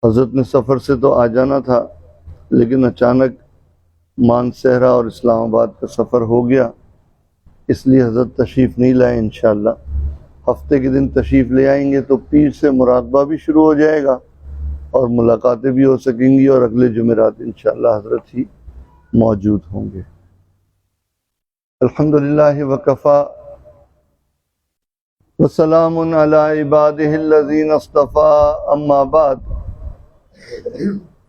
حضرت نے سفر سے تو آ جانا تھا، لیکن اچانک مانسہرہ اور اسلام آباد کا سفر ہو گیا، اس لیے حضرت تشریف نہیں لائے۔ انشاءاللہ ہفتے کے دن تشریف لے آئیں گے تو پیر سے مراقبہ بھی شروع ہو جائے گا اور ملاقاتیں بھی ہو سکیں گی، اور اگلے جمعرات انشاءاللہ حضرت ہی موجود ہوں گے۔ الحمدللہ وکفا وسلام علی عبادہ الذین اصطفی، اما بعد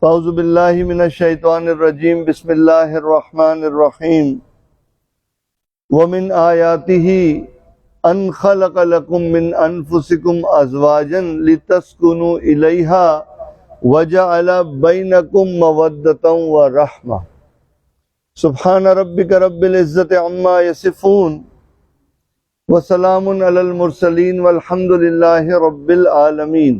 اعوذ باللہ من الشیطان الرجیم، بسم اللہ الرحمن الرحیم۔ ومن آیاتہ ان خلق لکم من انفسکم ازواجا لتسکنوا الیہا وجعل بینکم مودۃ ورحمہ۔ سبحان ربک رب العزۃ عما یصفون وسلام علی المرسلین والحمد للہ رب العالمین۔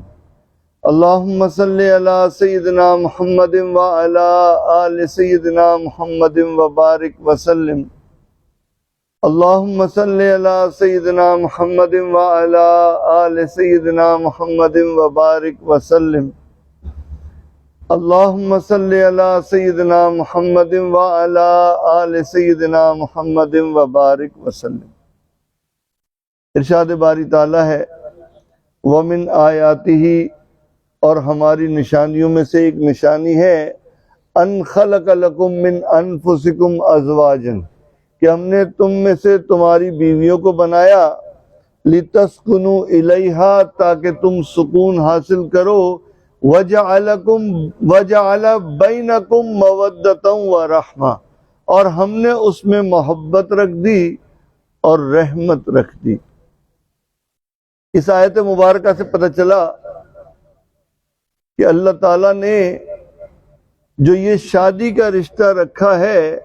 اللہم صلی علی سیدنا محمد وعلی آل سیدنا محمد وبارک وسلم۔ اللہم صلی علی سیدنا محمد وعلی آل سیدنا محمد وبارک وسلم۔ اللہم صلی علی سیدنا محمد وعلی آل سیدنا محمد وبارک وسلم۔ ارشاد باری تعالیٰ ہے، وَمِنْ آیاتہ، اور ہماری نشانیوں میں سے ایک نشانی ہے، ان خلق لکم من انفسکم ازواجا، کہ ہم نے تم میں سے تمہاری بیویوں کو بنایا، لتسکنوا الیہا، تاکہ تم سکون حاصل کرو، وجعل بینکم مودۃ ورحمہ، اور ہم نے اس میں محبت رکھ دی اور رحمت رکھ دی۔ اس آیت مبارکہ سے پتہ چلا کہ اللہ تعالیٰ نے جو یہ شادی کا رشتہ رکھا ہے،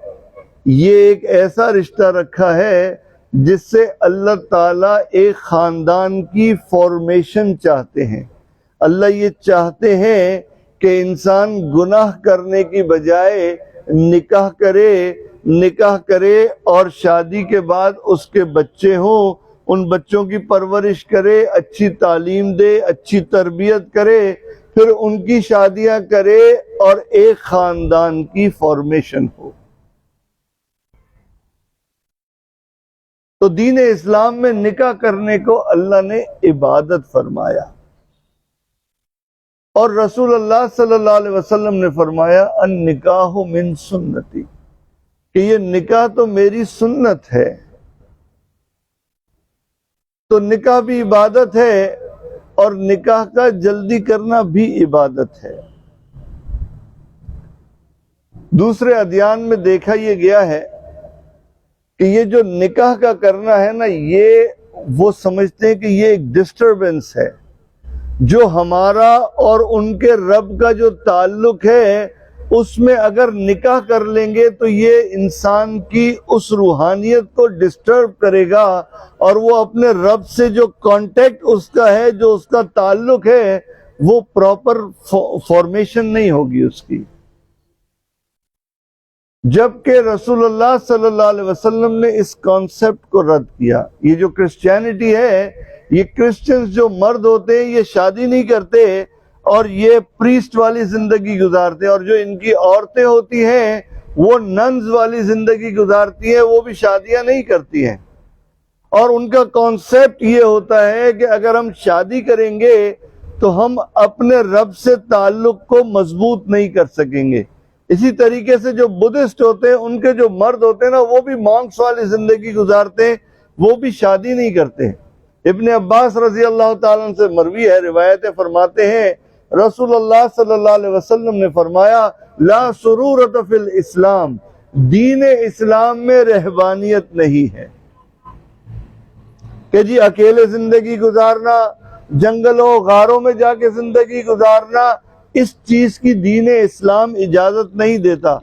یہ ایک ایسا رشتہ رکھا ہے جس سے اللہ تعالیٰ ایک خاندان کی فارمیشن چاہتے ہیں۔ اللہ یہ چاہتے ہیں کہ انسان گناہ کرنے کی بجائے نکاح کرے اور شادی کے بعد اس کے بچے ہوں، ان بچوں کی پرورش کرے، اچھی تعلیم دے، اچھی تربیت کرے، پھر ان کی شادیاں کرے اور ایک خاندان کی فارمیشن ہو۔ تو دین اسلام میں نکاح کرنے کو اللہ نے عبادت فرمایا، اور رسول اللہ صلی اللہ علیہ وسلم نے فرمایا، النکاح من سنتی، کہ یہ نکاح تو میری سنت ہے۔ تو نکاح بھی عبادت ہے، اور نکاح کا جلدی کرنا بھی عبادت ہے۔ دوسرے ادیان میں دیکھا یہ گیا ہے کہ یہ جو نکاح کا کرنا ہے نا، یہ وہ سمجھتے ہیں کہ یہ ایک ڈسٹربنس ہے، جو ہمارا اور ان کے رب کا جو تعلق ہے، اس میں اگر نکاح کر لیں گے تو یہ انسان کی اس روحانیت کو ڈسٹرب کرے گا، اور وہ اپنے رب سے جو کانٹیکٹ اس کا ہے، جو اس کا تعلق ہے، وہ پراپر فارمیشن نہیں ہوگی اس کی۔ جبکہ رسول اللہ صلی اللہ علیہ وسلم نے اس کانسیپٹ کو رد کیا۔ یہ جو کرسچینٹی ہے، یہ کرسچنز جو مرد ہوتے ہیں یہ شادی نہیں کرتے اور یہ پریسٹ والی زندگی گزارتے ہیں، اور جو ان کی عورتیں ہوتی ہیں وہ ننز والی زندگی گزارتی ہیں، وہ بھی شادیاں نہیں کرتی ہیں۔ اور ان کا کانسیپٹ یہ ہوتا ہے کہ اگر ہم شادی کریں گے تو ہم اپنے رب سے تعلق کو مضبوط نہیں کر سکیں گے۔ اسی طریقے سے جو بدھسٹ ہوتے ہیں، ان کے جو مرد ہوتے ہیں نا، وہ بھی مانکس والی زندگی گزارتے ہیں، وہ بھی شادی نہیں کرتے۔ ابن عباس رضی اللہ تعالیٰ عنہ سے مروی ہے، روایتیں فرماتے ہیں، رسول اللہ صلی اللہ علیہ وسلم نے فرمایا، لا سرورت فی الاسلام، دین اسلام میں رہبانیت نہیں ہے کہ جی اکیلے زندگی گزارنا، جنگلوں غاروں میں جا کے زندگی گزارنا، اس چیز کی دین اسلام اجازت نہیں دیتا۔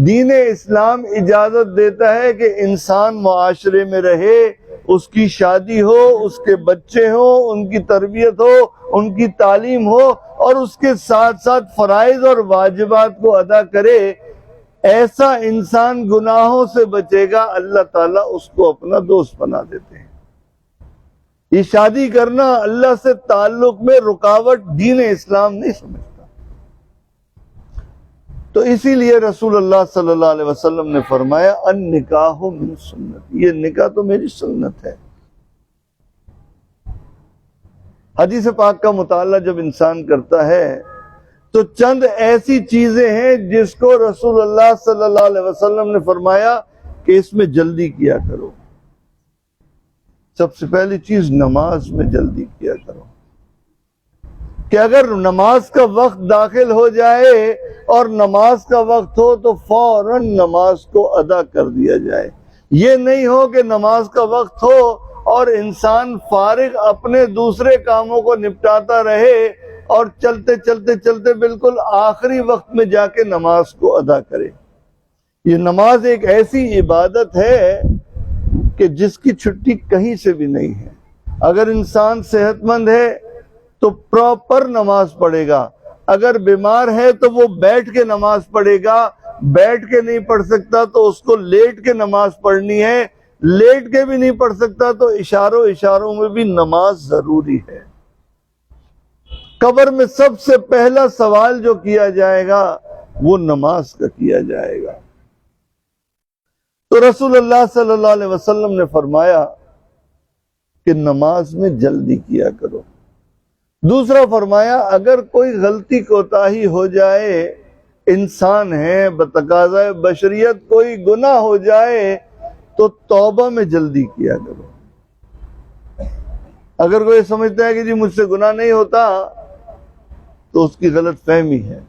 دین اسلام اجازت دیتا ہے کہ انسان معاشرے میں رہے، اس کی شادی ہو، اس کے بچے ہوں، ان کی تربیت ہو، ان کی تعلیم ہو، اور اس کے ساتھ ساتھ فرائض اور واجبات کو ادا کرے۔ ایسا انسان گناہوں سے بچے گا اللہ تعالیٰ اس کو اپنا دوست بنا دیتے ہیں۔ یہ شادی کرنا اللہ سے تعلق میں رکاوٹ دین اسلام نہیں سمجھتا۔ تو اسی لیے رسول اللہ صلی اللہ علیہ وسلم نے فرمایا النکاح من سنت، یہ نکاح تو میری سنت ہے۔ حدیث پاک کا مطالعہ جب انسان کرتا ہے تو چند ایسی چیزیں ہیں جس کو رسول اللہ صلی اللہ علیہ وسلم نے فرمایا کہ اس میں جلدی کیا کرو۔ سب سے پہلی چیز نماز میں جلدی کیا کرو، کہ اگر نماز کا وقت داخل ہو جائے اور نماز کا وقت ہو تو فوراً نماز کو ادا کر دیا جائے۔ یہ نہیں ہو کہ نماز کا وقت ہو اور انسان فارغ اپنے دوسرے کاموں کو نپٹاتا رہے اور چلتے چلتے چلتے بالکل آخری وقت میں جا کے نماز کو ادا کرے۔ یہ نماز ایک ایسی عبادت ہے کہ جس کی چھٹی کہیں سے بھی نہیں ہے۔ اگر انسان صحت مند ہے تو پراپر نماز پڑھے گا، اگر بیمار ہے تو وہ بیٹھ کے نماز پڑھے گا، بیٹھ کے نہیں پڑھ سکتا تو اس کو لیٹ کے نماز پڑھنی ہے، لیٹ کے بھی نہیں پڑھ سکتا تو اشاروں میں بھی نماز ضروری ہے۔ قبر میں سب سے پہلا سوال جو کیا جائے گا وہ نماز کا کیا جائے گا۔ تو رسول اللہ صلی اللہ علیہ وسلم نے فرمایا کہ نماز میں جلدی کیا کرو۔ دوسرا فرمایا اگر کوئی غلطی کوتاہی ہو جائے، انسان ہے بتقاضۂ بشریت کوئی گناہ ہو جائے تو توبہ میں جلدی کیا کرو۔ اگر کوئی سمجھتا ہے کہ جی مجھ سے گناہ نہیں ہوتا تو اس کی غلط فہمی ہے۔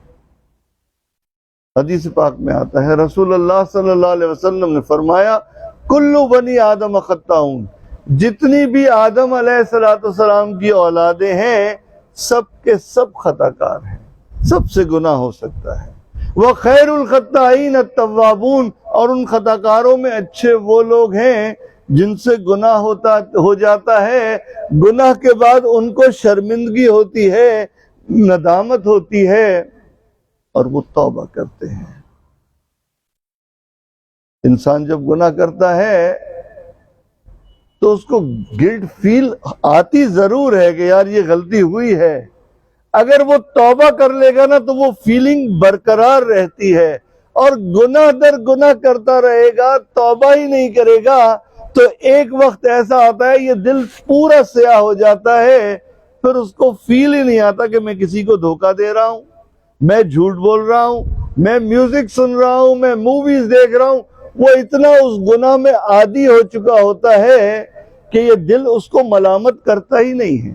حدیث پاک میں آتا ہے رسول اللہ صلی اللہ علیہ وسلم نے فرمایا کلو بنی آدم خطاؤن، جتنی بھی آدم علیہ السلام کی اولادیں ہیں سب کے سب خطا کار ہیں، سب سے گناہ ہو سکتا ہے۔ وخیر الخطائین التوابون، اور ان خطا کاروں میں اچھے وہ لوگ ہیں جن سے گناہ ہو جاتا ہے، گناہ کے بعد ان کو شرمندگی ہوتی ہے، ندامت ہوتی ہے اور وہ توبہ کرتے ہیں۔ انسان جب گناہ کرتا ہے تو اس کو گلٹ فیل آتی ضرور ہے کہ یار یہ غلطی ہوئی ہے، اگر وہ توبہ کر لے گا نا تو وہ فیلنگ برقرار رہتی ہے، اور گناہ در گناہ کرتا رہے گا توبہ ہی نہیں کرے گا تو ایک وقت ایسا آتا ہے یہ دل پورا سیاہ ہو جاتا ہے، پھر اس کو فیل ہی نہیں آتا کہ میں کسی کو دھوکہ دے رہا ہوں، میں جھوٹ بول رہا ہوں، میں میوزک سن رہا ہوں، میں موویز دیکھ رہا ہوں۔ وہ اتنا اس گناہ میں عادی ہو چکا ہوتا ہے کہ یہ دل اس کو ملامت کرتا ہی نہیں ہے۔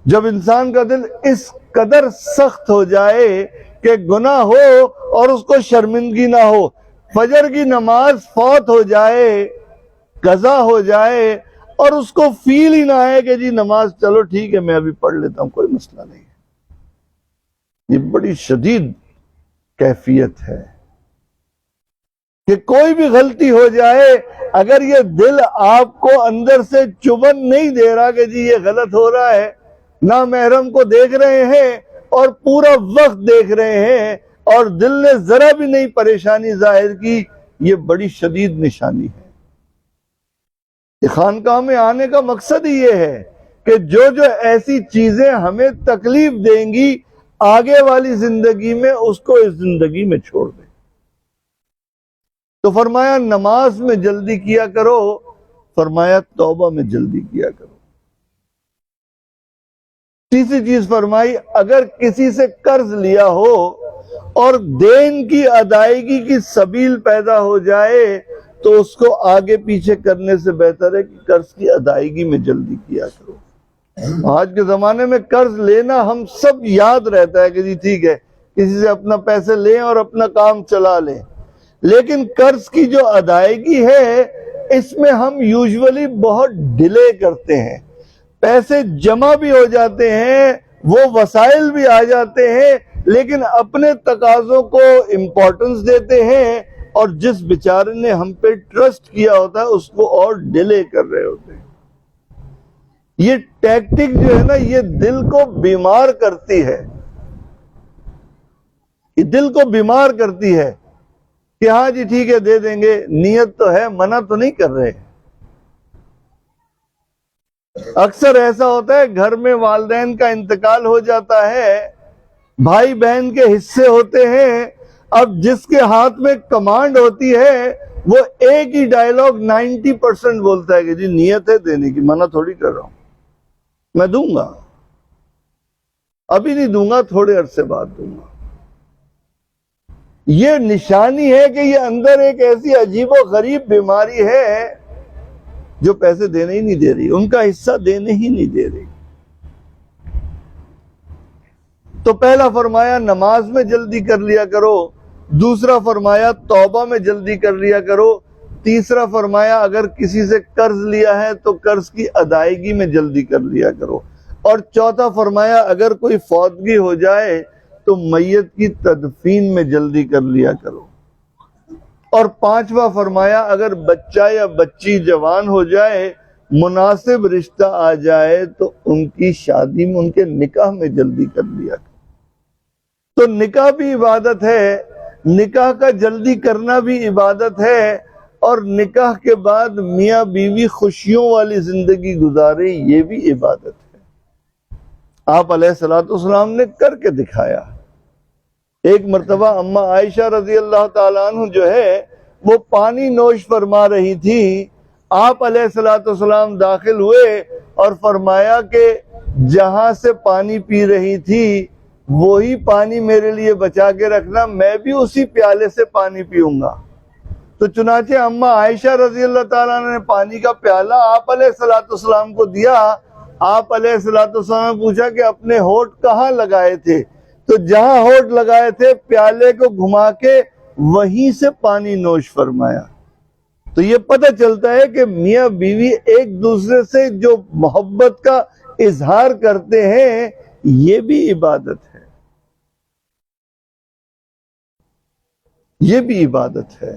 جب انسان کا دل اس قدر سخت ہو جائے کہ گناہ ہو اور اس کو شرمندگی نہ ہو، فجر کی نماز فوت ہو جائے، قضا ہو جائے اور اس کو فیل ہی نہ آئے کہ جی نماز چلو ٹھیک ہے میں ابھی پڑھ لیتا ہوں، کوئی مسئلہ نہیں ہے، یہ بڑی شدید کیفیت ہے کہ کوئی بھی غلطی ہو جائے اگر یہ دل آپ کو اندر سے چبن نہیں دے رہا کہ جی یہ غلط ہو رہا ہے، نہ محرم کو دیکھ رہے ہیں اور پورا وقت دیکھ رہے ہیں اور دل نے ذرا بھی نہیں پریشانی ظاہر کی، یہ بڑی شدید نشانی ہے۔ خانقاہ میں آنے کا مقصد ہی یہ ہے کہ جو ایسی چیزیں ہمیں تکلیف دیں گی آگے والی زندگی میں اس کو اس زندگی میں چھوڑ دیں۔ تو فرمایا نماز میں جلدی کیا کرو، فرمایا توبہ میں جلدی کیا کرو۔ تیسری چیز فرمائی اگر کسی سے قرض لیا ہو اور دین کی ادائیگی کی سبیل پیدا ہو جائے تو اس کو آگے پیچھے کرنے سے بہتر ہے کہ قرض کی ادائیگی میں جلدی کیا کرو۔ آج کے زمانے میں قرض لینا ہم سب یاد رہتا ہے کہ جی ٹھیک ہے کسی سے اپنا پیسے لیں اور اپنا کام چلا لیں، لیکن قرض کی جو ادائیگی ہے اس میں ہم یوزولی بہت ڈیلے کرتے ہیں، پیسے جمع بھی ہو جاتے ہیں، وہ وسائل بھی آ جاتے ہیں، لیکن اپنے تقاضوں کو امپورٹنس دیتے ہیں اور جس بیچارے نے ہم پہ ٹرسٹ کیا ہوتا ہے اس کو اور ڈیلے کر رہے ہوتے ہیں۔ یہ ٹیکٹک جو ہے نا یہ دل کو بیمار کرتی ہے۔ یہ دل کو بیمار کرتی ہے کہ ہاں جی ٹھیک ہے دے دیں گے، نیت تو ہے، منع تو نہیں کر رہے۔ اکثر ایسا ہوتا ہے گھر میں والدین کا انتقال ہو جاتا ہے، بھائی بہن کے حصے ہوتے ہیں، اب جس کے ہاتھ میں کمانڈ ہوتی ہے وہ ایک ہی ڈائلاگ 90% بولتا ہے کہ جی نیت ہے دینے کی، منع تھوڑی کر رہا ہوں، میں دوں گا، ابھی نہیں دوں گا، تھوڑے عرصے بعد دوں گا۔ یہ نشانی ہے کہ یہ اندر ایک ایسی عجیب و غریب بیماری ہے جو پیسے دینے ہی نہیں دے رہی، ان کا حصہ دینے ہی نہیں دے رہی۔ تو پہلا فرمایا نماز میں جلدی کر لیا کرو، دوسرا فرمایا توبہ میں جلدی کر لیا کرو، تیسرا فرمایا اگر کسی سے قرض لیا ہے تو قرض کی ادائیگی میں جلدی کر لیا کرو، اور چوتھا فرمایا اگر کوئی فوتگی ہو جائے تو میت کی تدفین میں جلدی کر لیا کرو، اور پانچواں فرمایا اگر بچہ یا بچی جوان ہو جائے، مناسب رشتہ آ جائے تو ان کی شادی میں، ان کے نکاح میں جلدی کر لیا کرو۔ تو نکاح بھی عبادت ہے، نکاح کا جلدی کرنا بھی عبادت ہے، اور نکاح کے بعد میاں بیوی خوشیوں والی زندگی گزارے، یہ بھی عبادت ہے۔ آپ علیہ السلام نے کر کے دکھایا۔ ایک مرتبہ اماں عائشہ رضی اللہ تعالیٰ عنہ جو ہے وہ پانی نوش فرما رہی تھی، آپ علیہ السلام داخل ہوئے اور فرمایا کہ جہاں سے پانی پی رہی تھی وہی پانی میرے لیے بچا کے رکھنا، میں بھی اسی پیالے سے پانی پیوں گا۔ تو چنانچہ اماں عائشہ رضی اللہ تعالیٰ نے پانی کا پیالہ آپ علیہ السلام کو دیا۔ آپ علیہ السلام نے پوچھا کہ اپنے ہونٹ کہاں لگائے تھے؟ تو جہاں ہونٹ لگائے تھے پیالے کو گھما کے وہیں سے پانی نوش فرمایا۔ تو یہ پتہ چلتا ہے کہ میاں بیوی ایک دوسرے سے جو محبت کا اظہار کرتے ہیں یہ بھی عبادت ہے، یہ بھی عبادت ہے۔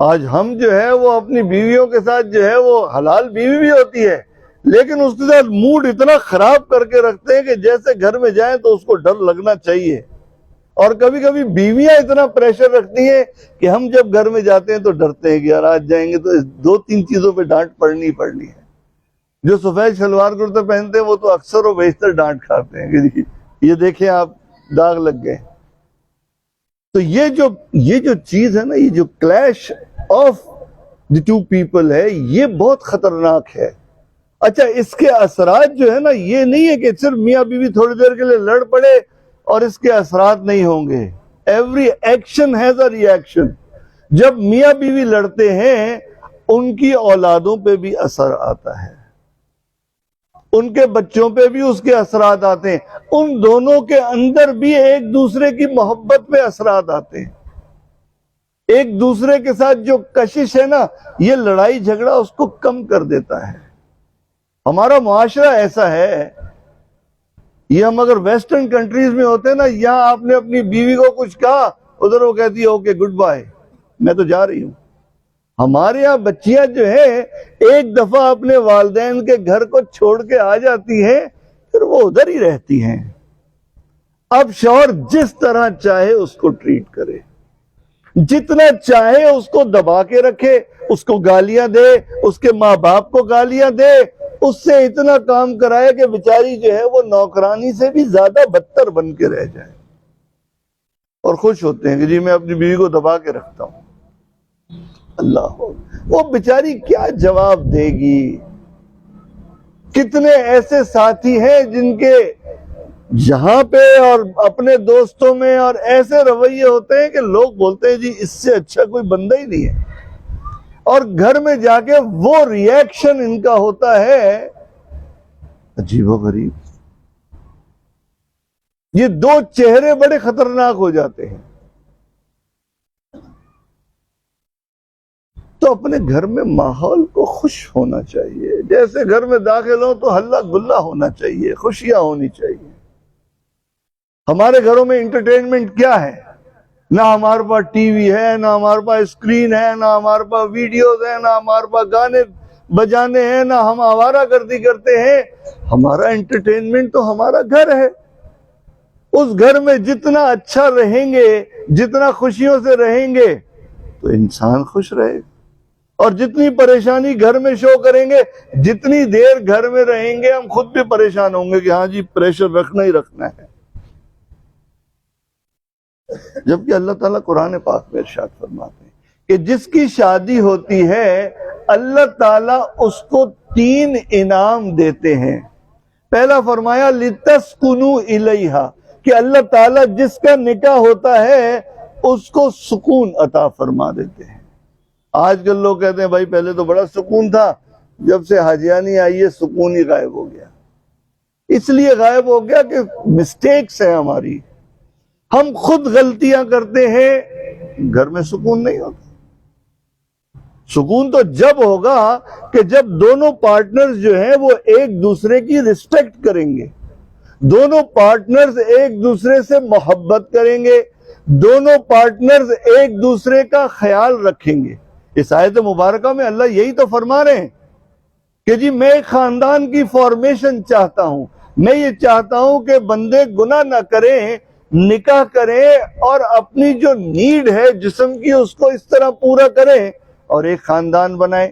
آج ہم جو ہے وہ اپنی بیویوں کے ساتھ جو ہے وہ حلال بیوی بھی ہوتی ہے لیکن اس کے ساتھ موڈ اتنا خراب کر کے رکھتے ہیں کہ جیسے گھر میں جائیں تو اس کو ڈر لگنا چاہیے، اور کبھی کبھی بیویاں اتنا پریشر رکھتی ہیں کہ ہم جب گھر میں جاتے ہیں تو ڈرتے ہیں کہ یار آج جائیں گے تو اس 2-3 چیزوں پہ ڈانٹ پڑنی ہے۔ جو سفید شلوار کرتے پہنتے ہیں وہ تو اکثر و بیشتر ڈانٹ کھاتے ہیں کہ یہ دیکھیں آپ داغ لگ گئے۔ تو یہ جو چیز ہے نا، یہ جو clash of the two people ہے، یہ بہت خطرناک ہے۔ اچھا اس کے اثرات جو ہے نا، یہ نہیں ہے کہ صرف میاں بیوی تھوڑی دیر کے لیے لڑ پڑے اور اس کے اثرات نہیں ہوں گے۔ Every action has a reaction. جب میاں بیوی لڑتے ہیں ان کی اولادوں پہ بھی اثر آتا ہے، ان کے بچوں پہ بھی اس کے اثرات آتے ہیں، ان دونوں کے اندر بھی ایک دوسرے کی محبت پہ اثرات آتے ہیں۔ ایک دوسرے کے ساتھ جو کشش ہے نا، یہ لڑائی جھگڑا اس کو کم کر دیتا ہے۔ ہمارا معاشرہ ایسا ہے، یہ ہم اگر ویسٹرن کنٹریز میں ہوتے ہیں نا، یہاں آپ نے اپنی بیوی کو کچھ کہا، ادھر وہ کہتی ہے اوکے گڈ بائے، میں تو جا رہی ہوں۔ ہمارے یہاں بچیاں جو ہیں ایک دفعہ اپنے والدین کے گھر کو چھوڑ کے آ جاتی ہیں، پھر وہ ادھر ہی رہتی ہیں۔ اب شوہر جس طرح چاہے اس کو ٹریٹ کرے، جتنا چاہے اس کو دبا کے رکھے، اس کو گالیاں دے، اس کے ماں باپ کو گالیاں دے، اس سے اتنا کام کرائے کہ بیچاری جو ہے وہ نوکرانی سے بھی زیادہ بدتر بن کے رہ جائے، اور خوش ہوتے ہیں کہ جی میں اپنی بیوی کو دبا کے رکھتا ہوں۔ اللہ، وہ بیچاری کیا جواب دے گی؟ کتنے ایسے ساتھی ہیں جن کے یہاں پہ اور اپنے دوستوں میں اور ایسے رویے ہوتے ہیں کہ لوگ بولتے ہیں جی اس سے اچھا کوئی بندہ ہی نہیں ہے، اور گھر میں جا کے وہ ری ایکشن ان کا ہوتا ہے عجیب و غریب۔ یہ دو چہرے بڑے خطرناک ہو جاتے ہیں۔ تو اپنے گھر میں ماحول کو خوش ہونا چاہیے، جیسے گھر میں داخل ہو تو ہلا گلا ہونا چاہیے، خوشیاں ہونی چاہیے۔ ہمارے گھروں میں انٹرٹینمنٹ کیا ہے؟ نہ ہمارے پاس ٹی وی ہے، نہ ہمارے پاس اسکرین ہے، نہ ہمارے پاس ویڈیوز ہیں، نہ ہمارے پاس گانے بجانے ہیں، نہ ہم آوارہ گردی کرتے ہیں۔ ہمارا انٹرٹینمنٹ تو ہمارا گھر ہے۔ اس گھر میں جتنا اچھا رہیں گے، جتنا خوشیوں سے رہیں گے تو انسان خوش رہے گا، اور جتنی پریشانی گھر میں شو کریں گے، جتنی دیر گھر میں رہیں گے ہم خود بھی پریشان ہوں گے کہ ہاں جی پریشر رکھنا ہی رکھنا ہے۔ جبکہ اللہ تعالیٰ قرآن پاک میں ارشاد فرماتے ہیں کہ جس کی شادی ہوتی ہے اللہ تعالیٰ اس کو 3 انعام دیتے ہیں۔ پہلا فرمایا لِتَسْكُنُوا إِلَيْهَا، کہ اللہ تعالیٰ جس کا نکاح ہوتا ہے اس کو سکون عطا فرما دیتے ہیں۔ آج کل لوگ کہتے ہیں بھائی پہلے تو بڑا سکون تھا، جب سے حاجیانی آئی ہے سکون ہی غائب ہو گیا۔ اس لیے غائب ہو گیا کہ مسٹیکس ہیں ہماری، ہم خود غلطیاں کرتے ہیں، گھر میں سکون نہیں ہوتا۔ سکون تو جب ہوگا کہ جب دونوں پارٹنرز جو ہیں وہ ایک دوسرے کی رسپیکٹ کریں گے، دونوں پارٹنرز ایک دوسرے سے محبت کریں گے، دونوں پارٹنرز ایک دوسرے کا خیال رکھیں گے۔ اس آیت مبارکہ میں اللہ یہی تو فرما رہے ہیں کہ جی میں ایک خاندان کی فارمیشن چاہتا ہوں، میں یہ چاہتا ہوں کہ بندے گناہ نہ کریں، نکاح کریں اور اپنی جو نیڈ ہے جسم کی اس کو اس طرح پورا کریں اور ایک خاندان بنائیں۔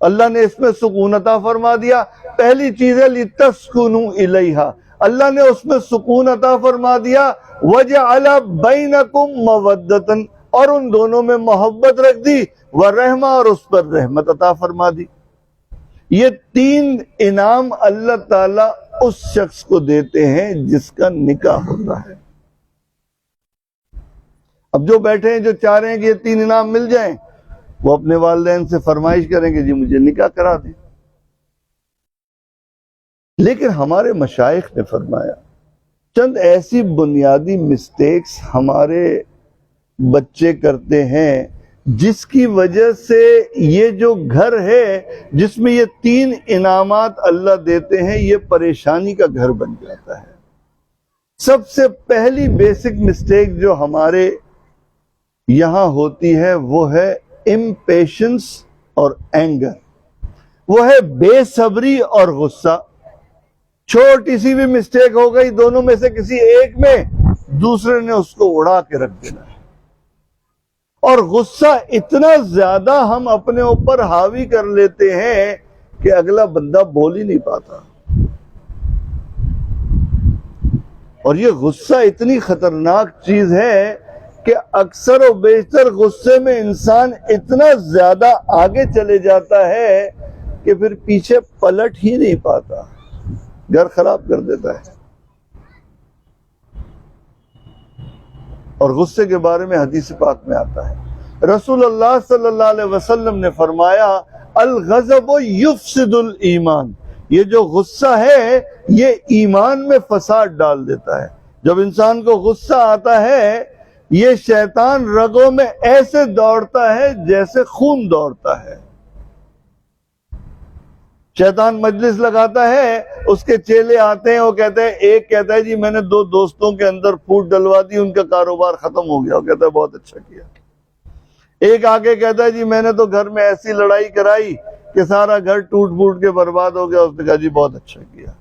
اللہ نے اس میں سکون عطا فرما دیا۔ پہلی چیز ہے لِتَسْكُنُوا إِلَيْهَا، اللہ نے اس میں سکون عطا فرما دیا۔ وَجَعَلَ بَيْنَكُمْ مَوَدَّةً، اور ان دونوں میں محبت رکھ دی، وَرَحْمَةً، اور اس پر رحمت عطا فرما دی۔ یہ 3 انعام اللہ تعالیٰ اس شخص کو دیتے ہیں جس کا نکاح ہوتا ہے۔ اب جو بیٹھے ہیں جو چاہ رہے ہیں کہ یہ 3 انعام مل جائیں، وہ اپنے والدین سے فرمائش کریں کہ جی مجھے نکاح کرا دیں۔ لیکن ہمارے مشائخ نے فرمایا چند ایسی بنیادی مسٹیکس ہمارے بچے کرتے ہیں جس کی وجہ سے یہ جو گھر ہے جس میں یہ 3 انعامات اللہ دیتے ہیں یہ پریشانی کا گھر بن جاتا ہے۔ سب سے پہلی بیسک مسٹیک جو ہمارے یہاں ہوتی ہے وہ ہے امپیشنس اور اینگر، وہ ہے بے صبری اور غصہ۔ چھوٹی سی بھی مسٹیک ہو گئی دونوں میں سے کسی ایک میں، دوسرے نے اس کو اڑا کے رکھ دینا ہے۔ اور غصہ اتنا زیادہ ہم اپنے اوپر حاوی کر لیتے ہیں کہ اگلا بندہ بول ہی نہیں پاتا۔ اور یہ غصہ اتنی خطرناک چیز ہے کہ اکثر و بیشتر غصے میں انسان اتنا زیادہ آگے چلے جاتا ہے کہ پھر پیچھے پلٹ ہی نہیں پاتا، گھر خراب کر دیتا ہے۔ اور غصے کے بارے میں حدیث پاک میں آتا ہے، رسول اللہ صلی اللہ علیہ وسلم نے فرمایا الغضب یفسد الایمان، یہ جو غصہ ہے یہ ایمان میں فساد ڈال دیتا ہے۔ جب انسان کو غصہ آتا ہے یہ شیطان رگوں میں ایسے دوڑتا ہے جیسے خون دوڑتا ہے۔ شیطان مجلس لگاتا ہے، اس کے چیلے آتے ہیں، وہ کہتے ہیں، ایک کہتا ہے جی میں نے 2 دوستوں کے اندر پھوٹ ڈلوا دی، ان کا کاروبار ختم ہو گیا، وہ کہتا ہے بہت اچھا کیا۔ ایک آگے کہتا ہے جی میں نے تو گھر میں ایسی لڑائی کرائی کہ سارا گھر ٹوٹ پھوٹ کے برباد ہو گیا، اس نے کہا جی بہت اچھا کیا۔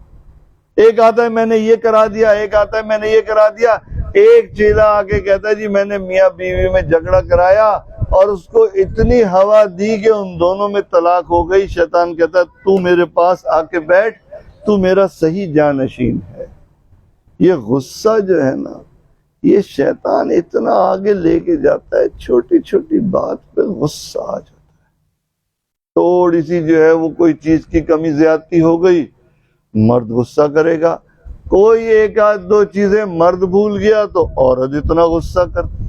ایک آتا ہے میں نے یہ کرا دیا، ایک آتا ہے میں نے یہ کرا دیا۔ ایک چیلا آگے کہتا ہے جی میں نے میاں بیوی میں جھگڑا کرایا اور اس کو اتنی ہوا دی کہ ان دونوں میں طلاق ہو گئی۔ شیطان کہتا ہے تو میرے پاس آ کے بیٹھ، تو میرا صحیح جانشین ہے۔ یہ غصہ جو ہے نا یہ شیطان اتنا آگے لے کے جاتا ہے، چھوٹی چھوٹی بات پہ غصہ آ جاتا ہے۔ تھوڑی سی جو ہے وہ کوئی چیز کی کمی زیادتی ہو گئی، مرد غصہ کرے گا۔ کوئی 1-2 چیزیں مرد بھول گیا تو عورت اتنا غصہ کرتی۔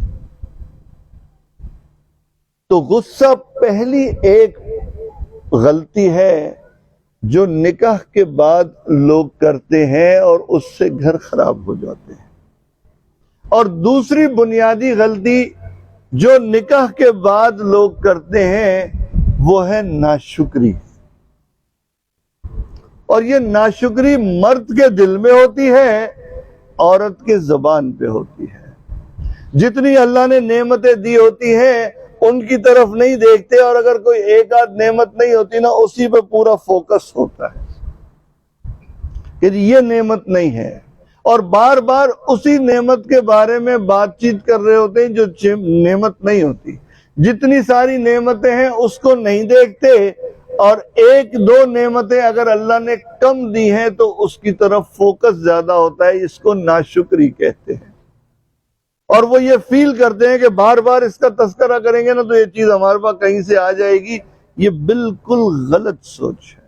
تو غصہ پہلی ایک غلطی ہے جو نکاح کے بعد لوگ کرتے ہیں اور اس سے گھر خراب ہو جاتے ہیں۔ اور دوسری بنیادی غلطی جو نکاح کے بعد لوگ کرتے ہیں وہ ہے ناشکری۔ اور یہ ناشکری مرد کے دل میں ہوتی ہے، عورت کے زبان پہ ہوتی ہے۔ جتنی اللہ نے نعمتیں دی ہوتی ہیں ان کی طرف نہیں دیکھتے، اور اگر کوئی 1-8 نعمت نہیں ہوتی نا اسی پہ پورا فوکس ہوتا ہے کہ یہ نعمت نہیں ہے۔ اور بار بار اسی نعمت کے بارے میں بات چیت کر رہے ہوتے ہیں جو نعمت نہیں ہوتی. جتنی ساری نعمتیں ہیں اس کو نہیں دیکھتے، اور ایک دو نعمتیں اگر اللہ نے کم دی ہیں تو اس کی طرف فوکس زیادہ ہوتا ہے. اس کو ناشکری کہتے ہیں. اور وہ یہ فیل کرتے ہیں کہ بار بار اس کا تذکرہ کریں گے نا تو یہ چیز ہمارے پاس کہیں سے آ جائے گی. یہ بالکل غلط سوچ ہے.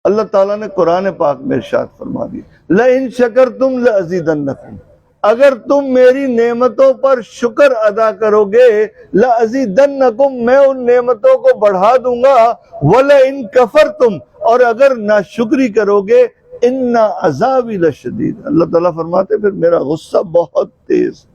اللہ تعالیٰ نے قرآن پاک میں ارشاد فرما دی، لَإِن شَكَرْتُمْ لَأَزِيدَنَّكُمْ، اگر تم میری نعمتوں پر شکر ادا کرو گے، لَأَزِيدَنَّكُمْ، میں ان نعمتوں کو بڑھا دوں گا، وَلَئِن كَفَرْتُمْ، اور اگر ناشکری کرو گے، إِنَّ عَذَابِي لَشَدِيدٌ، اللہ تعالیٰ فرماتے پھر میرا غصہ بہت تیز ہے.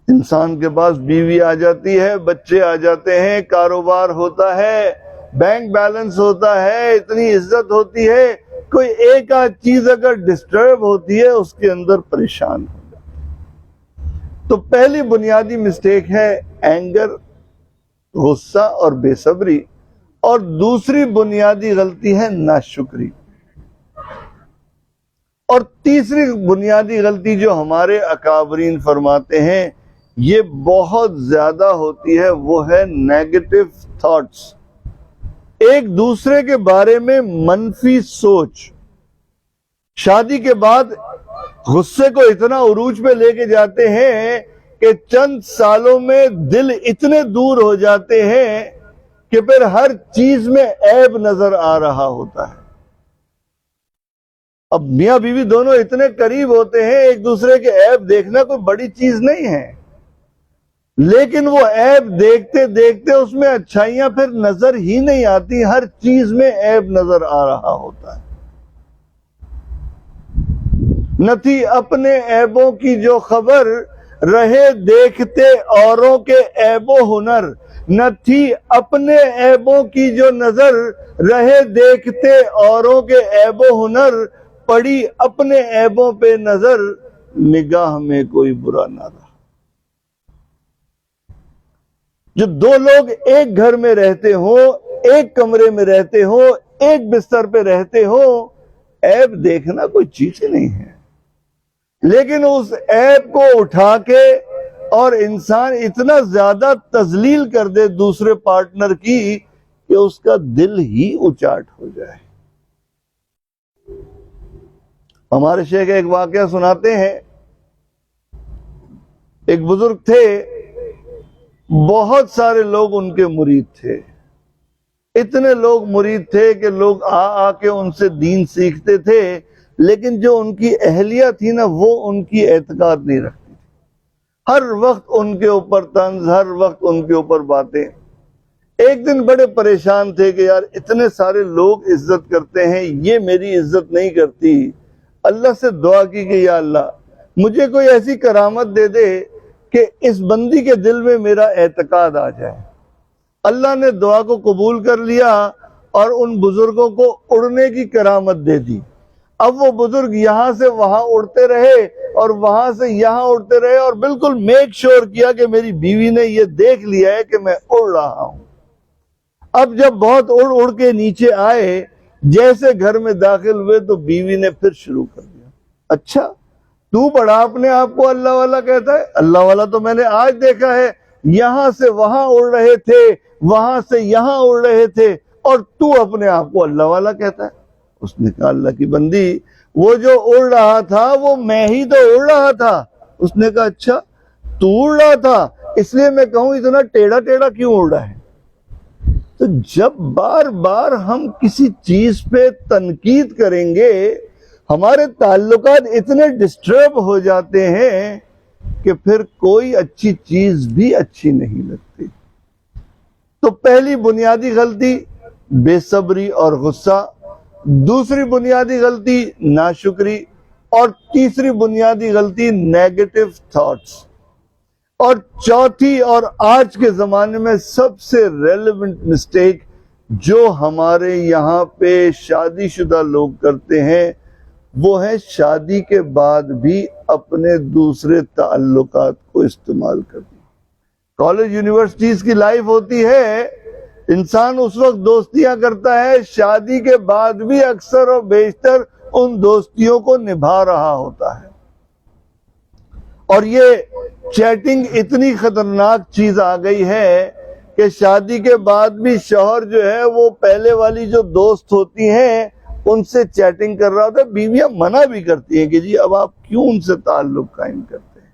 انسان کے پاس بیوی آ جاتی ہے، بچے آ جاتے ہیں، کاروبار ہوتا ہے، بینک بیلنس ہوتا ہے، اتنی عزت ہوتی ہے، کوئی ایک آدھ چیز اگر ڈسٹرب ہوتی ہے اس کے اندر پریشان ہو جاتا ہے. تو پہلی بنیادی مسٹیک ہے اینگر، غصہ اور بے صبری، اور دوسری بنیادی غلطی ہے ناشکری. اور تیسری بنیادی غلطی جو ہمارے اکابرین فرماتے ہیں یہ بہت زیادہ ہوتی ہے، وہ ہے نیگیٹو تھاٹس، ایک دوسرے کے بارے میں منفی سوچ. شادی کے بعد غصے کو اتنا عروج پہ لے کے جاتے ہیں کہ چند سالوں میں دل اتنے دور ہو جاتے ہیں کہ پھر ہر چیز میں عیب نظر آ رہا ہوتا ہے. اب میاں بیوی دونوں اتنے قریب ہوتے ہیں، ایک دوسرے کے عیب دیکھنا کوئی بڑی چیز نہیں ہے، لیکن وہ عیب دیکھتے دیکھتے اس میں اچھائیاں پھر نظر ہی نہیں آتی، ہر چیز میں عیب نظر آ رہا ہوتا ہے. نہ تھی اپنے عیبوں کی جو خبر، رہے دیکھتے اوروں کے عیب و ہنر، نہ تھی اپنے عیبوں کی جو نظر، رہے دیکھتے اوروں کے عیب و ہنر، پڑی اپنے عیبوں پہ نظر، نگاہ میں کوئی برا نہ رہا. جو دو لوگ ایک گھر میں رہتے ہوں، ایک کمرے میں رہتے ہوں، ایک بستر پہ رہتے ہوں، عیب دیکھنا کوئی چیز ہی نہیں ہے، لیکن اس عیب کو اٹھا کے اور انسان اتنا زیادہ تذلیل کر دے دوسرے پارٹنر کی کہ اس کا دل ہی اچاٹ ہو جائے. ہمارے شیخ ایک واقعہ سناتے ہیں، ایک بزرگ تھے، بہت سارے لوگ ان کے مرید تھے، اتنے لوگ مرید تھے کہ لوگ آ کے ان سے دین سیکھتے تھے، لیکن جو ان کی اہلیہ تھی نا وہ ان کی اعتقاد نہیں رکھتی تھی. ہر وقت ان کے اوپر طنز، ہر وقت ان کے اوپر باتیں. ایک دن بڑے پریشان تھے کہ یار اتنے سارے لوگ عزت کرتے ہیں، یہ میری عزت نہیں کرتی. اللہ سے دعا کی کہ یا اللہ مجھے کوئی ایسی کرامت دے دے کہ اس بندی کے دل میں میرا اعتقاد آ جائے. اللہ نے دعا کو قبول کر لیا اور ان بزرگوں کو اڑنے کی کرامت دے دی. اب وہ بزرگ یہاں سے وہاں اڑتے رہے اور وہاں سے یہاں اڑتے رہے، اور بالکل میک شور کیا کہ میری بیوی نے یہ دیکھ لیا ہے کہ میں اڑ رہا ہوں. اب جب بہت اڑ اڑ کے نیچے آئے، جیسے گھر میں داخل ہوئے تو بیوی نے پھر شروع کر دیا، اچھا تو بڑا اپنے آپ کو اللہ والا کہتا ہے؟ اللہ والا تو میں نے آج دیکھا ہے، یہاں سے وہاں اڑ رہے تھے، وہاں سے یہاں اڑ رہے تھے، اور تو اپنے آپ کو اللہ والا کہتا ہے. اس نے کہا اللہ کی بندی، وہ جو اڑ رہا تھا وہ میں ہی تو اڑ رہا تھا. اس نے کہا اچھا تو اڑ رہا تھا، اس لیے میں کہوں اتنا ٹیڑھا ٹیڑھا کیوں اڑ رہا ہے؟ تو جب بار بار ہم کسی چیز پہ تنقید کریں گے، ہمارے تعلقات اتنے ڈسٹرب ہو جاتے ہیں کہ پھر کوئی اچھی چیز بھی اچھی نہیں لگتی. تو پہلی بنیادی غلطی بے صبری اور غصہ، دوسری بنیادی غلطی ناشکری، اور تیسری بنیادی غلطی نیگیٹو تھاٹس، اور چوتھی اور آج کے زمانے میں سب سے ریلیونٹ مسٹیک جو ہمارے یہاں پہ شادی شدہ لوگ کرتے ہیں وہ ہے شادی کے بعد بھی اپنے دوسرے تعلقات کو استعمال کرنا. کالج یونیورسٹیز کی لائف ہوتی ہے، انسان اس وقت دوستیاں کرتا ہے شادی کے بعد بھی اکثر اور بیشتر ان دوستیوں کو نبھا رہا ہوتا ہے. اور یہ چیٹنگ اتنی خطرناک چیز آ گئی ہے کہ شادی کے بعد بھی شوہر جو ہے وہ پہلے والی جو دوست ہوتی ہیں ان سے چیٹنگ کر رہا ہوتا ہے. بیویاں منع بھی کرتی ہیں کہ جی اب آپ کیوں ان سے تعلق قائم کرتے ہیں,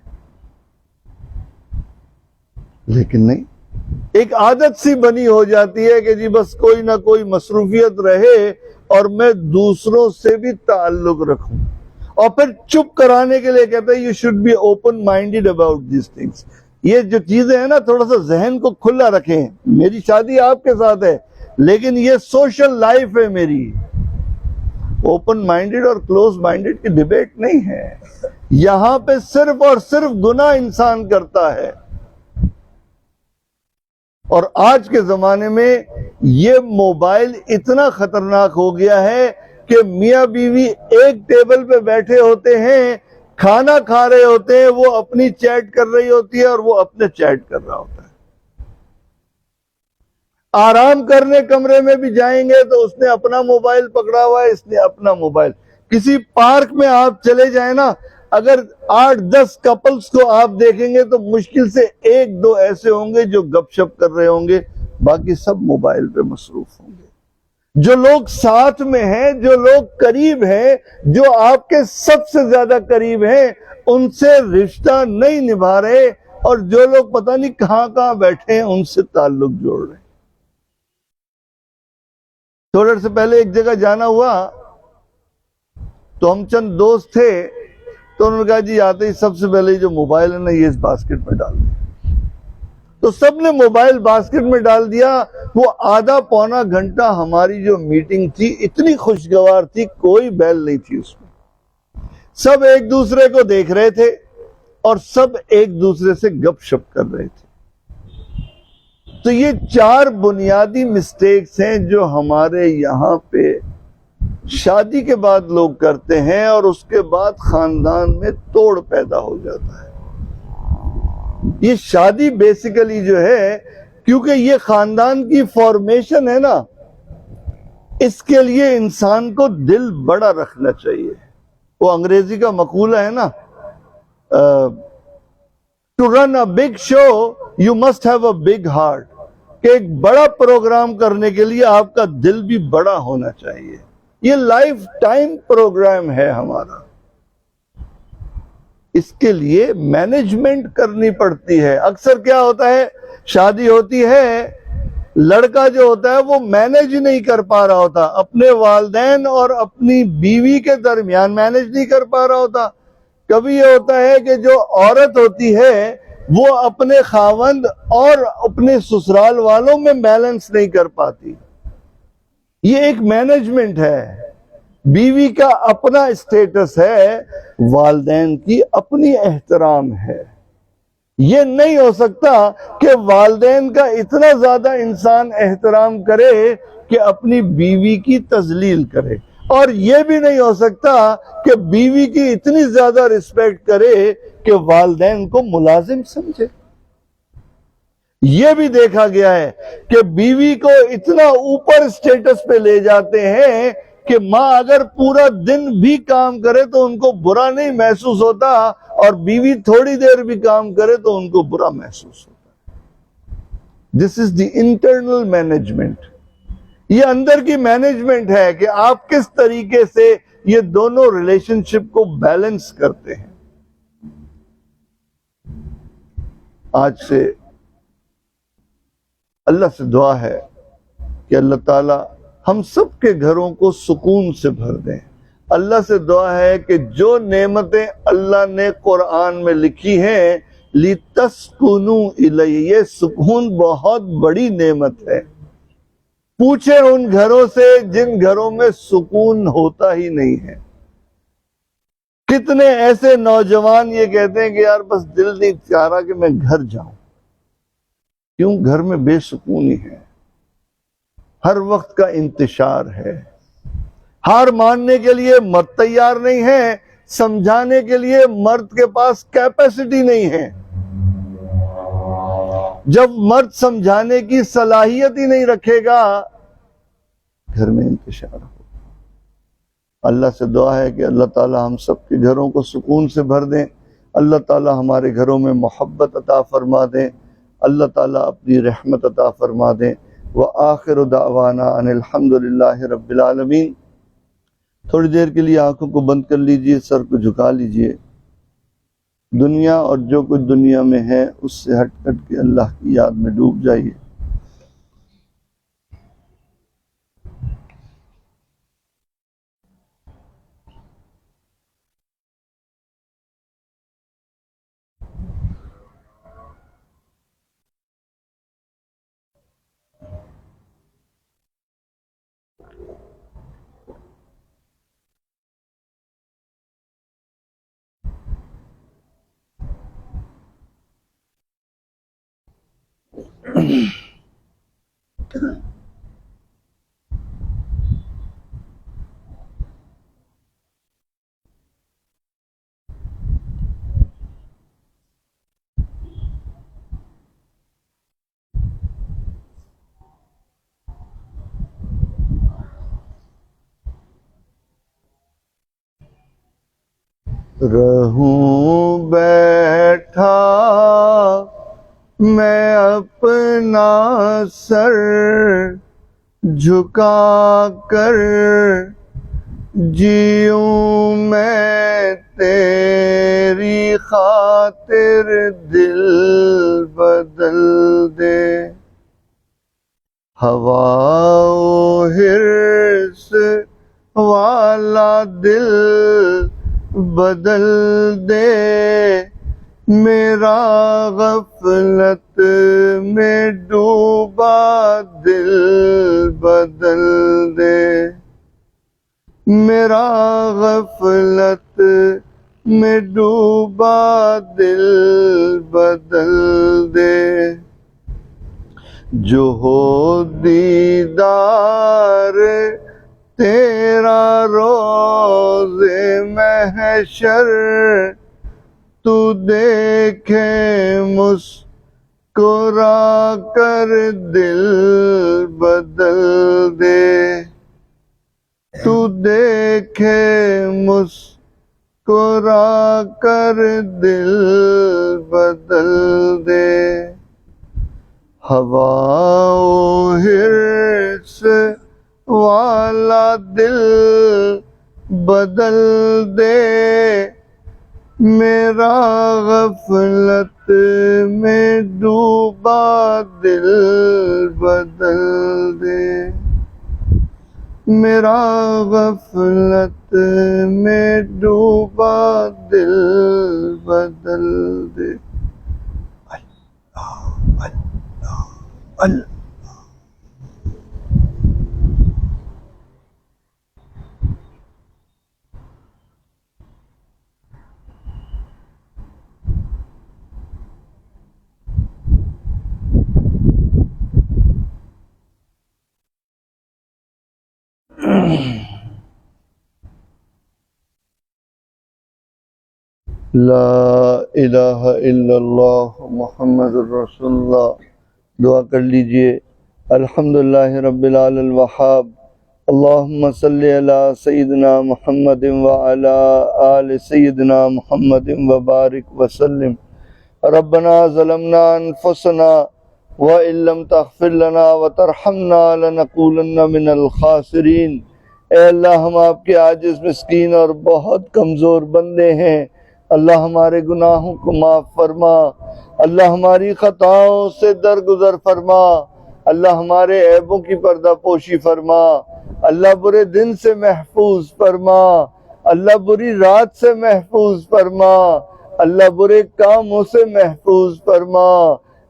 لیکن نہیں, ایک عادت سی بنی ہو جاتی ہے کہ جی بس کوئی نہ کوئی مصروفیت رہے اور میں دوسروں سے بھی تعلق رکھوں, اور پھر چپ کرانے کے لیے کہتے ہیں you should be open minded about these things. یہ جو چیزیں ہیں نا تھوڑا سا ذہن کو کھلا رکھیں. میری شادی آپ کے ساتھ ہے لیکن یہ سوشل لائف ہے میری. اوپن مائنڈیڈ اور کلوز مائنڈیڈ کی ڈیبیٹ نہیں ہے. یہاں پہ صرف اور صرف گناہ انسان کرتا ہے. اور آج کے زمانے میں یہ موبائل اتنا خطرناک ہو گیا ہے کہ میاں بیوی ایک ٹیبل پہ بیٹھے ہوتے ہیں, کھانا کھا رہے ہوتے ہیں, وہ اپنی چیٹ کر رہی ہوتی ہے اور وہ اپنے چیٹ کر رہا ہوتا ہے. آرام کرنے کمرے میں بھی جائیں گے تو اس نے اپنا موبائل پکڑا ہوا ہے, اس نے اپنا موبائل. کسی پارک میں آپ چلے جائیں نا, اگر 8-10 کپلز کو آپ دیکھیں گے تو مشکل سے 1-2 ایسے ہوں گے جو گپ شپ کر رہے ہوں گے, باقی سب موبائل پہ مصروف ہوں گے. جو لوگ ساتھ میں ہیں, جو لوگ قریب ہیں, جو آپ کے سب سے زیادہ قریب ہیں, ان سے رشتہ نہیں نبھا رہے, اور جو لوگ پتہ نہیں کہاں کہاں بیٹھے ہیں ان سے تعلق جوڑ رہے ہیں. تھوڑے سے پہلے ایک جگہ جانا ہوا تو ہم چند دوست تھے, تو انہوں نے کہا جی آتے ہی سب سے پہلے جو موبائل ہے نا یہ اس باسکٹ میں ڈال دیں. تو سب نے موبائل باسکٹ میں ڈال دیا. وہ آدھا پونا گھنٹہ ہماری جو میٹنگ تھی اتنی خوشگوار تھی, کوئی بیل نہیں تھی اس میں. سب ایک دوسرے کو دیکھ رہے تھے اور سب ایک دوسرے سے گپ شپ کر رہے تھے. تو یہ 4 بنیادی مسٹیکس ہیں جو ہمارے یہاں پہ شادی کے بعد لوگ کرتے ہیں, اور اس کے بعد خاندان میں توڑ پیدا ہو جاتا ہے. یہ شادی بیسیکلی جو ہے, کیونکہ یہ خاندان کی فارمیشن ہے نا, اس کے لیے انسان کو دل بڑا رکھنا چاہیے. وہ انگریزی کا مقولہ ہے نا, to run a big show you must have a big heart, کہ ایک بڑا پروگرام کرنے کے لیے آپ کا دل بھی بڑا ہونا چاہیے. یہ لائف ٹائم پروگرام ہے ہمارا, اس کے لیے مینجمنٹ کرنی پڑتی ہے. اکثر کیا ہوتا ہے, شادی ہوتی ہے, لڑکا جو ہوتا ہے وہ مینج نہیں کر پا رہا ہوتا, اپنے والدین اور اپنی بیوی کے درمیان مینج نہیں کر پا رہا ہوتا. کبھی یہ ہوتا ہے کہ جو عورت ہوتی ہے وہ اپنے خاوند اور اپنے سسرال والوں میں بیلنس نہیں کر پاتی. یہ ایک مینجمنٹ ہے. بیوی کا اپنا اسٹیٹس ہے, والدین کی اپنی احترام ہے. یہ نہیں ہو سکتا کہ والدین کا اتنا زیادہ انسان احترام کرے کہ اپنی بیوی کی تذلیل کرے, اور یہ بھی نہیں ہو سکتا کہ بیوی کی اتنی زیادہ رسپیکٹ کرے کہ والدین کو ملازم سمجھے. یہ بھی دیکھا گیا ہے کہ بیوی کو اتنا اوپر اسٹیٹس پہ لے جاتے ہیں کہ ماں اگر پورا دن بھی کام کرے تو ان کو برا نہیں محسوس ہوتا, اور بیوی تھوڑی دیر بھی کام کرے تو ان کو برا محسوس ہوتا. دس از دی انٹرنل مینجمنٹ. یہ اندر کی مینجمنٹ ہے کہ آپ کس طریقے سے یہ دونوں ریلیشن شپ کو بیلنس کرتے ہیں. آج سے اللہ سے دعا ہے کہ اللہ تعالی ہم سب کے گھروں کو سکون سے بھر دیں. اللہ سے دعا ہے کہ جو نعمتیں اللہ نے قرآن میں لکھی ہیں, لِتَسْكُنُوا إِلَيْهِ, یہ سکون بہت بڑی نعمت ہے. پوچھیں ان گھروں سے جن گھروں میں سکون ہوتا ہی نہیں ہے. کتنے ایسے نوجوان یہ کہتے ہیں کہ یار بس دل نہیں چاہ رہا کہ میں گھر جاؤں. کیوں؟ گھر میں بے سکونی ہے, ہر وقت کا انتشار ہے. ہار ماننے کے لیے مرد تیار نہیں ہے, سمجھانے کے لیے مرد کے پاس کیپیسٹی نہیں ہے. جب مرد سمجھانے کی صلاحیت ہی نہیں رکھے گا گھر میں انتشار ہو. اللہ سے دعا ہے کہ اللہ تعالی ہم سب کے گھروں کو سکون سے بھر دیں. اللہ تعالی ہمارے گھروں میں محبت عطا فرما دیں. اللہ تعالی اپنی رحمت عطا فرما دیں. وآخر دعوانا ان الحمدللہ رب العالمین. تھوڑی دیر کے لیے آنکھوں کو بند کر لیجئے، سر کو جھکا لیجئے. دنیا اور جو کچھ دنیا میں ہے اس سے ہٹ کے اللہ کی یاد میں ڈوب جائیے. رہوں بیٹھا میں اپنا سر جھکا کر، جیوں میں تیری خاطر دل بدل دے. ہوا و حرص والا دل بدل دے، میرا غفلت میں ڈوبا دل بدل دے. میرا غفلت میں ڈوبا دل بدل دے. جو ہو دیدار تیرا روز محشر، تو دیکھے مسکرا کر دل بدل دے. تو دیکھے مسکرا کر دل بدل دے. ہوا و حرص والا دل بدل دے، میرا غفلت میں ڈوبا دل بدل دے. میرا غفلت میں ڈوبا دل بدل دے. اللہ لا الہ الا اللہ محمد الرسول اللہ. دعا کر لیجئے. الحمدللہ رب العالمین الوہاب. اللہم صلی علی سیدنا محمد وعلی آل سیدنا محمد وبارک وسلم. ربنا ظلمنا انفسنا وَإِن لَّمْ تَغْفِرْ لَنَا وَتَرْحَمْنَا لَنَكُونَنَّ مِنَ الْخَاسِرِينَ. اے اللہ ہم آپ کے عاجز مسکین اور بہت کمزور بندے ہیں. اللہ ہمارے گناہوں کو معاف فرما. اللہ ہماری خطاؤں سے درگزر فرما. اللہ ہمارے عیبوں کی پردہ پوشی فرما. اللہ برے دن سے محفوظ فرما. اللہ بری رات سے محفوظ فرما. اللہ برے کاموں سے محفوظ فرما.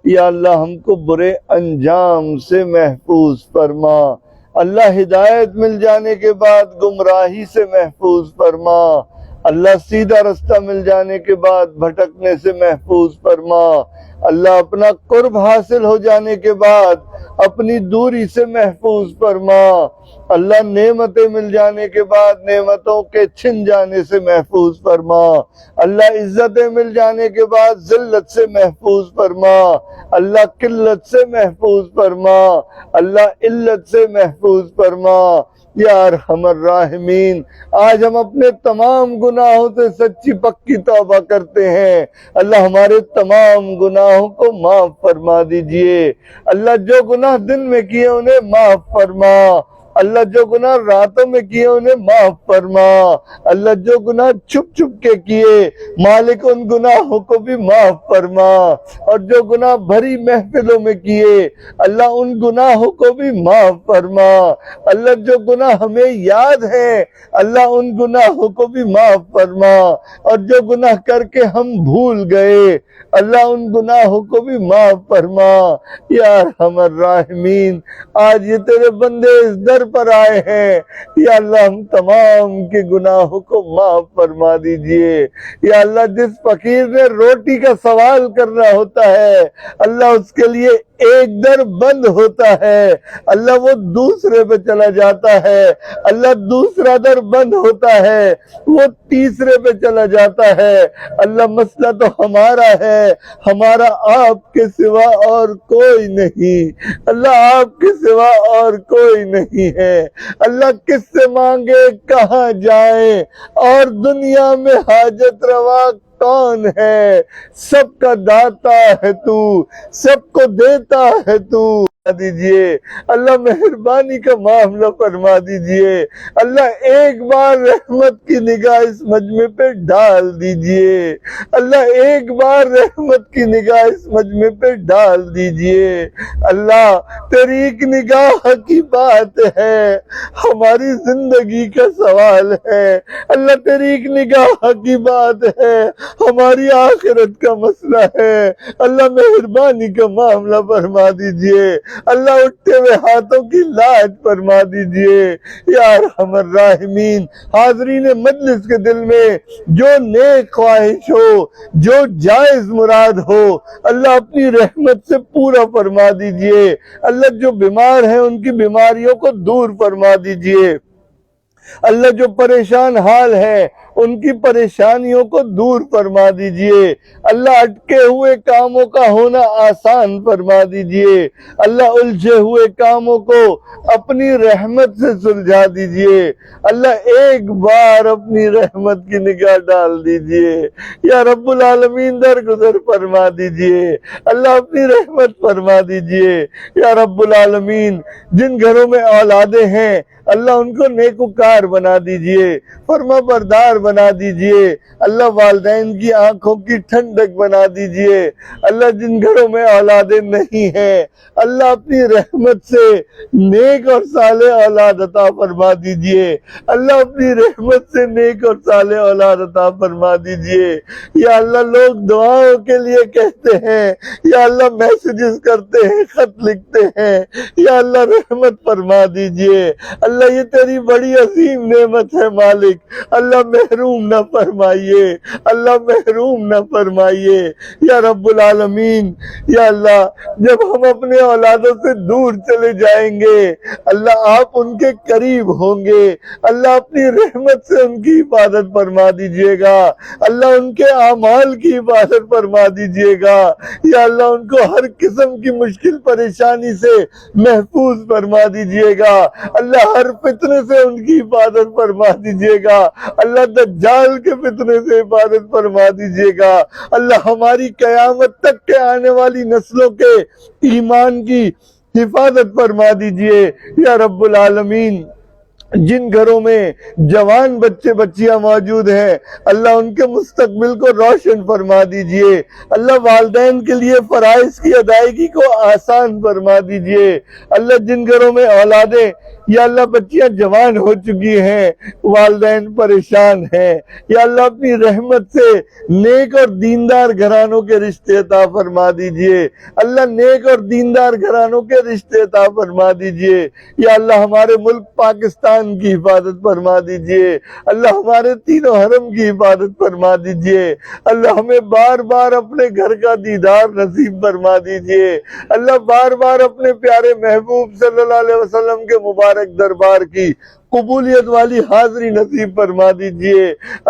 یا اللہ ہم کو برے انجام سے محفوظ فرما. اللہ ہدایت مل جانے کے بعد گمراہی سے محفوظ فرما. اللہ سیدھا رستہ مل جانے کے بعد بھٹکنے سے محفوظ فرما. اللہ اپنا قرب حاصل ہو جانے کے بعد اپنی دوری سے محفوظ فرما۔ اللہ نعمتیں مل جانے کے بعد نعمتوں کے چھن جانے سے محفوظ فرما۔ اللہ عزتیں مل جانے کے بعد ذلت سے محفوظ فرما۔ اللہ قلت سے محفوظ فرما۔ اللہ علت سے محفوظ فرما۔ یا ارحم الراحمین، آج ہم اپنے تمام گناہوں سے سچی پکی توبہ کرتے ہیں۔ اللہ ہمارے تمام گناہوں کو معاف فرما دیجئے۔ اللہ جو گناہ دن میں کیے انہیں معاف فرما۔ اللہ جو گناہ راتوں میں کیے انہیں معاف فرما۔ اللہ جو گناہ چھپ چھپ کے کیے مالک ان گناہوں کو بھی معاف فرما۔ اور جو گناہ بھری محفلوں میں کیے اللہ ان گناہوں کو بھی معاف فرما۔ اللہ جو گناہ ہمیں یاد ہیں اللہ ان گناہوں کو بھی معاف فرما۔ اور جو گناہ کر کے ہم بھول گئے اللہ ان گناہوں کو بھی معاف فرما۔ یا ارحم الراحمین، آج یہ تیرے بندے اس در پر آئے ہیں، یا اللہ ہم تمام کے گناہوں کو معاف فرما دیجئے۔ یا اللہ جس فقیر نے روٹی کا سوال کرنا ہوتا ہے اللہ اس کے لیے ایک در بند ہوتا ہے، اللہ وہ دوسرے پہ چلا جاتا ہے۔ اللہ دوسرا در بند ہوتا ہے وہ تیسرے پہ چلا جاتا ہے۔ اللہ مسئلہ تو ہمارا ہے، ہمارا آپ کے سوا اور کوئی نہیں۔ اللہ آپ کے سوا اور کوئی نہیں ہے۔ اللہ کس سے مانگے کہاں جائیں، اور دنیا میں حاجت روا کون ہے؟ سب کا داتا ہے تو، سب کو دیتا ہے تو۔ دیجئے اللہ مہربانی کا معاملہ فرما دیجئے۔ اللہ ایک بار رحمت کی نگاہ اس مجمع پہ ڈال دیجئے۔ اللہ ایک بار رحمت کی نگاہ اس مجمع پہ ڈال دیجئے۔ اللہ تیری ایک نگاہ کی بات ہے، ہماری زندگی کا سوال ہے۔ اللہ تیری ایک نگاہ کی بات ہے، ہماری آخرت کا مسئلہ ہے۔ اللہ مہربانی کا معاملہ فرما دیجئے۔ اللہ اٹھتے ہوئے ہاتھوں کی لاج فرما دیجئے۔ یا ارحم الراحمین، حاضرین مجلس کے دل میں جو نیک خواہش ہو، جو جائز مراد ہو اللہ اپنی رحمت سے پورا فرما دیجئے۔ اللہ جو بیمار ہیں ان کی بیماریوں کو دور فرما دیجئے۔ اللہ جو پریشان حال ہے ان کی پریشانیوں کو دور فرما دیجئے۔ اللہ اٹکے ہوئے کاموں کا ہونا آسان فرما دیجئے۔ اللہ الجھے ہوئے کاموں کو اپنی رحمت سے سلجھا دیجئے۔ اللہ ایک بار اپنی رحمت کی نگاہ ڈال دیجئے۔ یا رب العالمین درگزر فرما دیجئے۔ اللہ اپنی رحمت فرما دیجئے۔ یا رب العالمین جن گھروں میں اولادیں ہیں اللہ ان کو نیکوکار بنا دیجئے، فرما بردار بنا دیجئے۔ اللہ والدین کی آنکھوں کی ٹھنڈک بنا دیجئے۔ اللہ جن گھروں میں اولادیں نہیں ہیں اللہ اپنی رحمت سے نیک اور صالح اولاد عطا فرما دیجئے۔ اللہ اپنی رحمت سے نیک اور صالح اولاد عطا فرما دیجئے۔ یا اللہ لوگ دعاؤں کے لیے کہتے ہیں، یا اللہ میسیجز کرتے ہیں، خط لکھتے ہیں، یا اللہ رحمت فرما دیجئے۔ اللہ یہ تیری بڑی عظیم نعمت ہے مالک، اللہ محروم نہ فرمائیے، اللہ محروم نہ فرمائیے۔ یا رب العالمین یا اللہ جب ہم اپنے اولادوں سے دور چلے جائیں گے اللہ آپ ان کے قریب ہوں گے، اللہ اپنی رحمت سے ان کی حفاظت فرما دیجئے گا، اللہ ان کے اعمال کی حفاظت فرما دیجئے گا۔ یا اللہ ان کو ہر قسم کی مشکل پریشانی سے محفوظ فرما دیجئے گا، اللہ ہر فتنے سے ان کی حفاظت فرما دیجئے گا، اللہ دجال کے فتنے سے حفاظت فرما دیجئے گا، اللہ ہماری قیامت تک کے آنے والی نسلوں کے ایمان کی حفاظت فرما دیجئے۔ یا رب العالمین جن گھروں میں جوان بچے بچیاں موجود ہیں اللہ ان کے مستقبل کو روشن فرما دیجئے، اللہ والدین کے لیے فرائض کی ادائیگی کو آسان فرما دیجئے۔ اللہ جن گھروں میں اولادیں یا اللہ بچیاں جوان ہو چکی ہیں والدین پریشان ہیں یا اللہ اپنی رحمت سے نیک اور دیندار گھرانوں کے رشتے عطا فرما دیجئے، اللہ نیک اور دیندار گھرانوں کے رشتے عطا فرما دیجئے۔ یا اللہ ہمارے ملک پاکستان خاندان کی حفاظت فرما دیجئے، اللہ ہمارے تینوں حرم کی حفاظت فرما دیجئے، اللہ ہمیں بار بار اپنے گھر کا دیدار نصیب فرما دیجئے، اللہ بار بار اپنے پیارے محبوب صلی اللہ علیہ وسلم کے مبارک دربار کی قبولیت والی حاضری نصیب فرما دیجئے،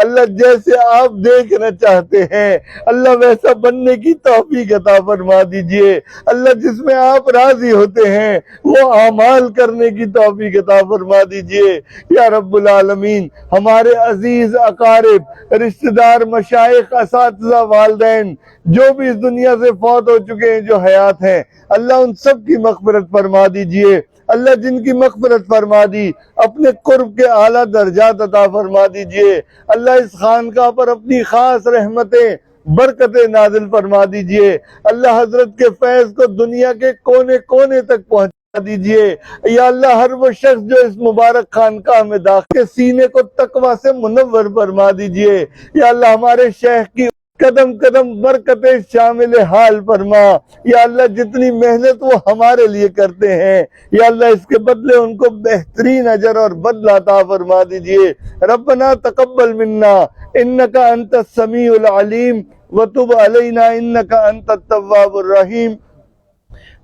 اللہ جیسے آپ دیکھنا چاہتے ہیں اللہ ویسا بننے کی توفیق عطا فرما دیجئے، اللہ جس میں آپ راضی ہوتے ہیں وہ اعمال کرنے کی توفیق عطا فرما دیجئے یا رب العالمین۔ ہمارے عزیز اقارب، رشتہ دار، مشائخ، اساتذہ، والدین جو بھی اس دنیا سے فوت ہو چکے ہیں، جو حیات ہیں، اللہ ان سب کی مغفرت فرما دیجئے، اللہ جن کی مغفرت فرما دی اپنے قرب کے اعلیٰ درجات عطا فرما دیجئے، اللہ اس خانقاہ پر اپنی خاص رحمتیں برکتیں نازل فرما دیجئے، اللہ حضرت کے فیض کو دنیا کے کونے کونے تک پہنچا دیجئے، یا اللہ ہر وہ شخص جو اس مبارک خانقاہ میں داخل کے سینے کو تقوی سے منور فرما دیجئے، یا اللہ ہمارے شیخ کی قدم قدم برکتیں شامل حال فرما، یا اللہ جتنی محنت وہ ہمارے لیے کرتے ہیں یا اللہ اس کے بدلے ان کو بہترین اجر اور بدلہ عطا فرما دیجئے۔ ربنا تقبل منا انک انت السمیع العلیم وتب علینا انک انت التواب الرحیم،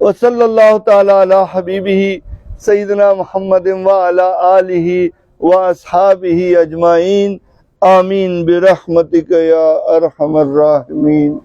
وصلی اللہ تعالی علی حبیبہ سیدنا محمد وعلی آلہ واصحابہ اجمعین، آمین برحمتک یا ارحم الراحمین۔